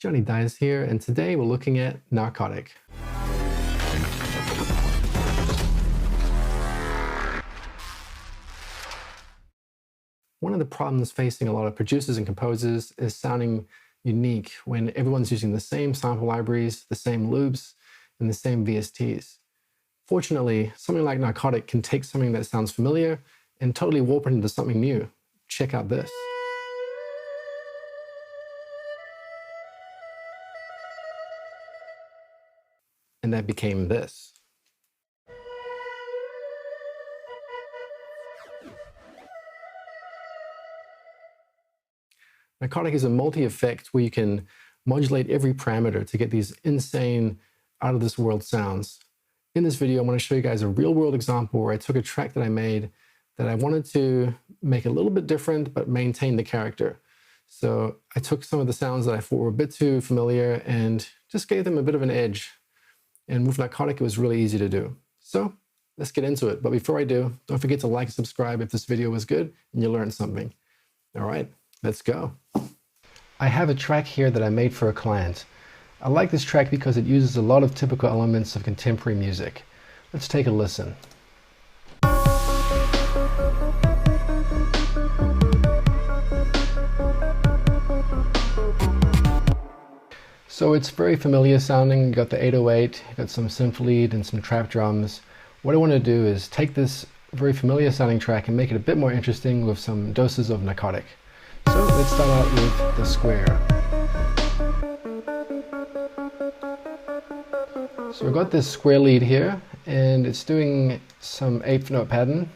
Jonny Dies here, and today we're looking at Narcotic. One of the problems facing a lot of producers and composers is sounding unique when everyone's using the same sample libraries, the same loops, and the same VSTs. Fortunately, something like Narcotic can take something that sounds familiar and totally warp it into something new. Check out this. And that became this. Narcotic is a multi-effect where you can modulate every parameter to get these insane, out-of-this-world sounds. In this video, I want to show you guys a real-world example where I took a track that I made that I wanted to make a little bit different but maintain the character. So I took some of the sounds that I thought were a bit too familiar and just gave them a bit of an edge. And with Narcotic, it was really easy to do. So let's get into it. But before I do, don't forget to like and subscribe if this video was good and you learned something. All right, let's go. I have a track here that I made for a client. I like this track because it uses a lot of typical elements of contemporary music. Let's take a listen. So it's very familiar sounding. You got the 808, you got some synth lead and some trap drums. What I want to do is take this very familiar sounding track and make it a bit more interesting with some doses of Narcotic. So let's start out with the square. So we've got this square lead here, and it's doing some 8th note pattern,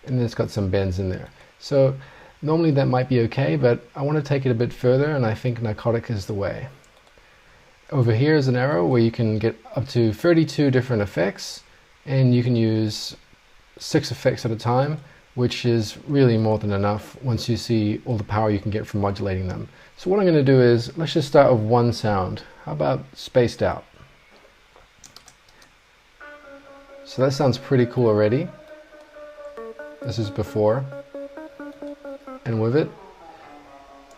and then it's got some bends in there. So normally that might be okay, but I want to take it a bit further, and I think Narcotic is the way. Over here is an arrow where you can get up to 32 different effects, and you can use 6 effects at a time, which is really more than enough once you see all the power you can get from modulating them. So what I'm going to do is, let's just start with one sound. How about spaced out? So that sounds pretty cool already. This is before and with it.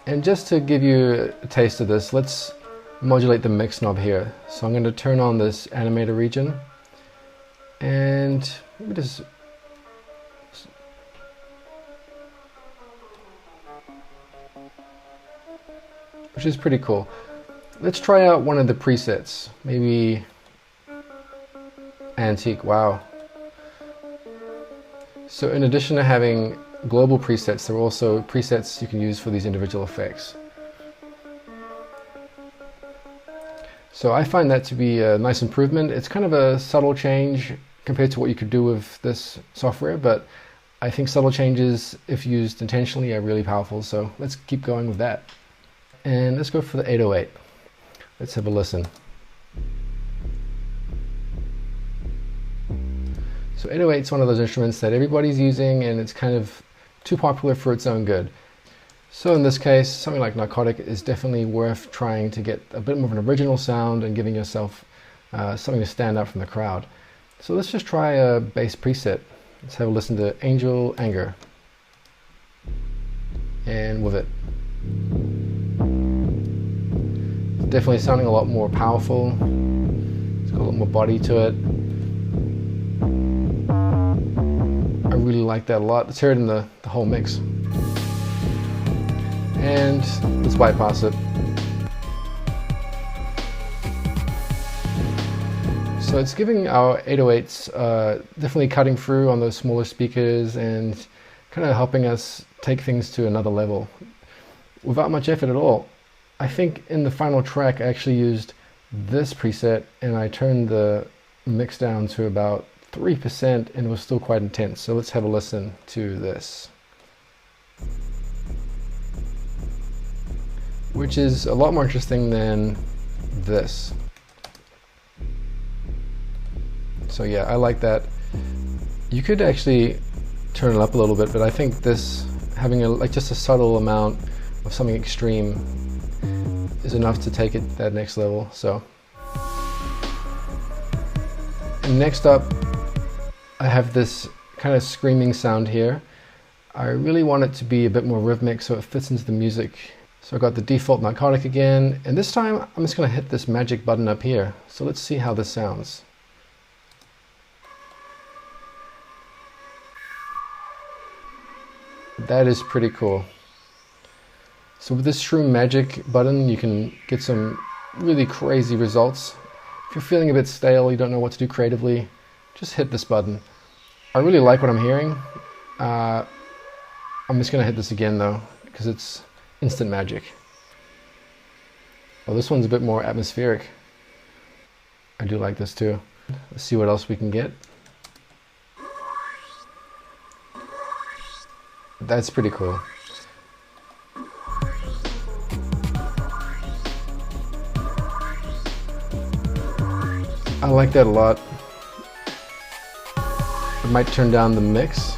And just to give you a taste of this, let's modulate the mix knob here. So I'm going to turn on this animator region and maybe just which is pretty cool. Let's try out one of the presets, maybe Antique. Wow. So in addition to having global presets, there are also presets you can use for these individual effects. So I find that to be a nice improvement. It's kind of a subtle change compared to what you could do with this software, but I think subtle changes, if used intentionally, are really powerful. So let's keep going with that. And let's go for the 808. Let's have a listen. So 808 is one of those instruments that everybody's using, and it's kind of too popular for its own good. So in this case, something like Narcotic is definitely worth trying to get a bit more of an original sound and giving yourself something to stand out from the crowd. So let's just try a bass preset. Let's have a listen to Angel Anger. And with it. It's definitely sounding a lot more powerful. It's got a lot more body to it. I really like that a lot. Let's hear it in the whole mix. And let's bypass it. So it's giving our 808s definitely cutting through on those smaller speakers and kind of helping us take things to another level without much effort at all. I think in the final track I actually used this preset and I turned the mix down to about 3% and it was still quite intense. So let's have a listen to this, which is a lot more interesting than this. So yeah, I like that. You could actually turn it up a little bit, but I think this, having just a subtle amount of something extreme is enough to take it to that next level. So, and next up, I have this kind of screaming sound here. I really want it to be a bit more rhythmic so it fits into the music So I got the default narcotic again, and this time I'm just going to hit this magic button up here. So let's see how this sounds. That is pretty cool. So with this shroom magic button, you can get some really crazy results. If you're feeling a bit stale, you don't know what to do creatively, just hit this button. I really like what I'm hearing. I'm just going to hit this again though, because it's instant magic. Well, this one's a bit more atmospheric. I do like this too. Let's see what else we can get. That's pretty cool. I like that a lot. I might turn down the mix.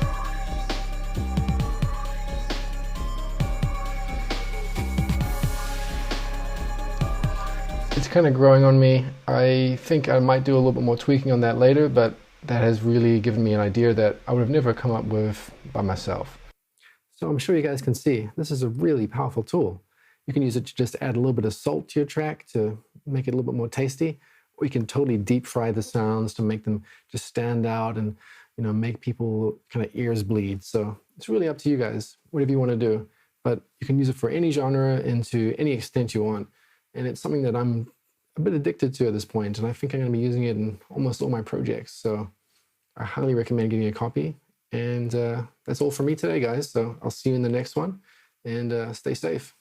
It's kind of growing on me. I think I might do a little bit more tweaking on that later, but that has really given me an idea that I would have never come up with by myself. So I'm sure you guys can see, this is a really powerful tool. You can use it to just add a little bit of salt to your track to make it a little bit more tasty, or you can totally deep fry the sounds to make them just stand out and, you know, make people kind of ears bleed. So it's really up to you guys, whatever you want to do. But you can use it for any genre and to any extent you want. And it's something that I'm a bit addicted to at this point, and I think I'm going to be using it in almost all my projects. So I highly recommend getting a copy. And that's all for me today, guys. So I'll see you in the next one, and stay safe.